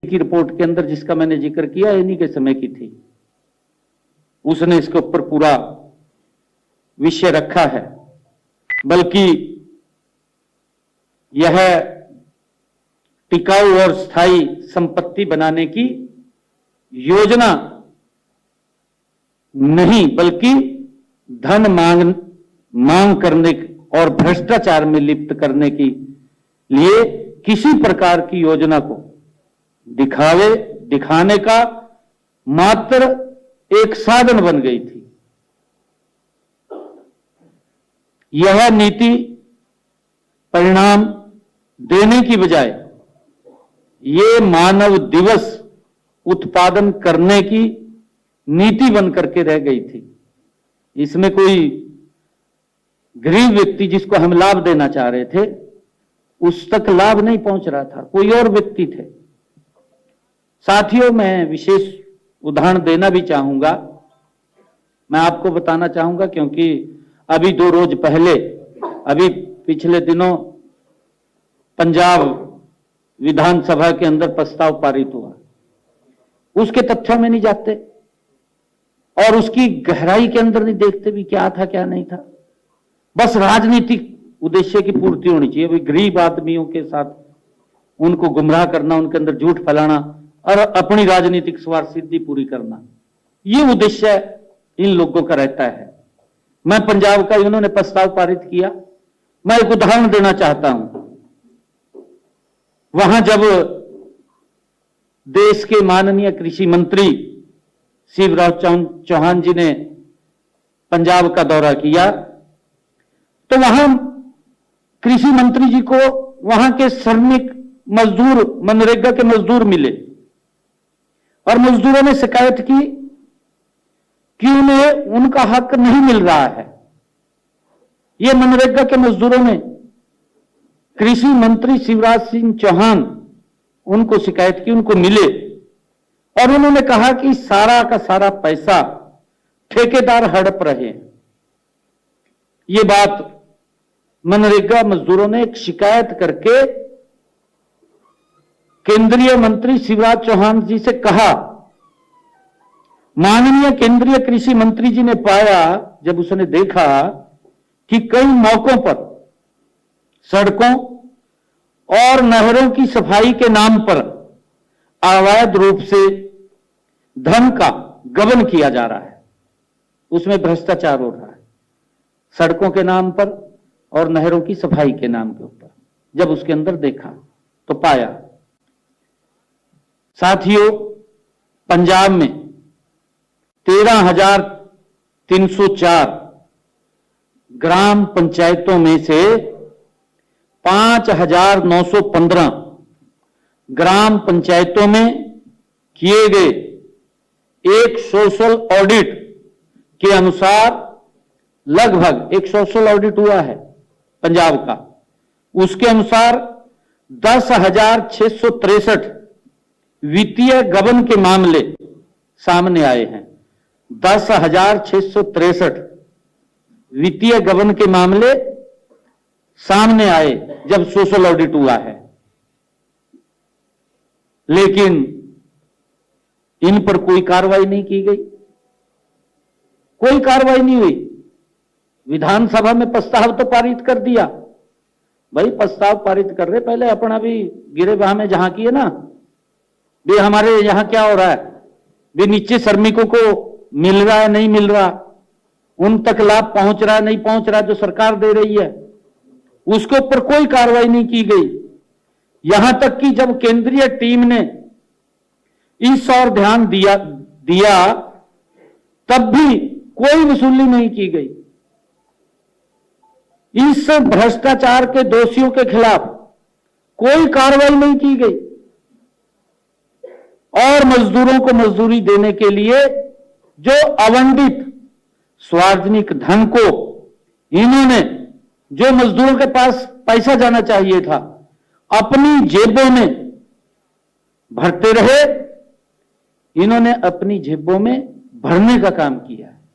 की रिपोर्ट के अंदर जिसका मैंने जिक्र किया इन्हीं के समय की थी। उसने इसके ऊपर पूरा विषय रखा है, बल्कि यह टिकाऊ और स्थायी संपत्ति बनाने की योजना नहीं, बल्कि धन मांग करने और भ्रष्टाचार में लिप्त करने के लिए किसी प्रकार की योजना को दिखाने का मात्र एक साधन बन गई थी। यह नीति परिणाम देने की बजाय ये मानव दिवस उत्पादन करने की नीति बन करके रह गई थी। इसमें कोई गरीब व्यक्ति जिसको हम लाभ देना चाह रहे थे उस तक लाभ नहीं पहुंच रहा था, कोई और व्यक्ति थे। साथियों, मैं विशेष उदाहरण देना भी चाहूंगा, मैं आपको बताना चाहूंगा, क्योंकि अभी 2 रोज पहले, अभी पिछले दिनों पंजाब विधानसभा के अंदर प्रस्ताव पारित हुआ। उसके तथ्यों में नहीं जाते और उसकी गहराई के अंदर नहीं देखते भी क्या था क्या नहीं था। बस राजनीतिक उद्देश्य की पूर्ति होनी चाहिए। अभी गरीब आदमियों के साथ उनको गुमराह करना, उनके अंदर झूठ फैलाना और अपनी राजनीतिक स्वार्थ सिद्धि पूरी करना, ये उद्देश्य इन लोगों का रहता है। मैं पंजाब का इन्होंने प्रस्ताव पारित किया, मैं एक उदाहरण देना चाहता हूं। वहां जब देश के माननीय कृषि मंत्री शिवराज चौहान जी ने पंजाब का दौरा किया तो वहां कृषि मंत्री जी को वहां के श्रमिक मजदूर, मनरेगा के मजदूर मिले और मजदूरों ने शिकायत की कि उन्हें उनका हक नहीं मिल रहा है। ये मनरेगा के मजदूरों ने कृषि मंत्री शिवराज सिंह चौहान उनको शिकायत की, उनको मिले और उन्होंने कहा कि सारा का सारा पैसा ठेकेदार हड़प रहे हैं। ये बात मनरेगा मजदूरों ने एक शिकायत करके केंद्रीय मंत्री शिवराज चौहान जी से कहा। माननीय केंद्रीय कृषि मंत्री जी ने पाया, जब उसने देखा कि कई मौकों पर सड़कों और नहरों की सफाई के नाम पर अवैध रूप से धन का गबन किया जा रहा है, उसमें भ्रष्टाचार हो रहा है सड़कों के नाम पर और नहरों की सफाई के नाम के ऊपर। जब उसके अंदर देखा तो पाया, साथियों, पंजाब में 13,304 ग्राम पंचायतों में से 5,915 ग्राम पंचायतों में किए गए एक सोशल ऑडिट के अनुसार, लगभग एक सोशल ऑडिट हुआ है पंजाब का, उसके अनुसार 10,663 वित्तीय गबन के मामले सामने आए हैं। 10,663 वित्तीय गबन के मामले सामने आए जब सोशल ऑडिट हुआ है, लेकिन इन पर कोई कार्रवाई नहीं की गई, कोई कार्रवाई नहीं हुई। विधानसभा में प्रस्ताव तो पारित कर दिया, भाई प्रस्ताव पारित कर रहे, पहले अपना भी गिरे बाह में जहां किए ना, भी हमारे यहां क्या हो रहा है, भी नीचे श्रमिकों को मिल रहा है नहीं मिल रहा, उन तक लाभ पहुंच रहा है नहीं पहुंच रहा जो सरकार दे रही है, उसके ऊपर कोई कार्रवाई नहीं की गई। यहां तक कि जब केंद्रीय टीम ने इस ओर ध्यान दिया तब भी कोई वसूली नहीं की गई। इस भ्रष्टाचार के दोषियों के खिलाफ कोई कार्रवाई नहीं की गई और मजदूरों को मजदूरी देने के लिए जो आवंटित सार्वजनिक धन को इन्होंने, जो मजदूरों के पास पैसा जाना चाहिए था, अपनी जेबों में भरते रहे, इन्होंने अपनी जेबों में भरने का काम किया।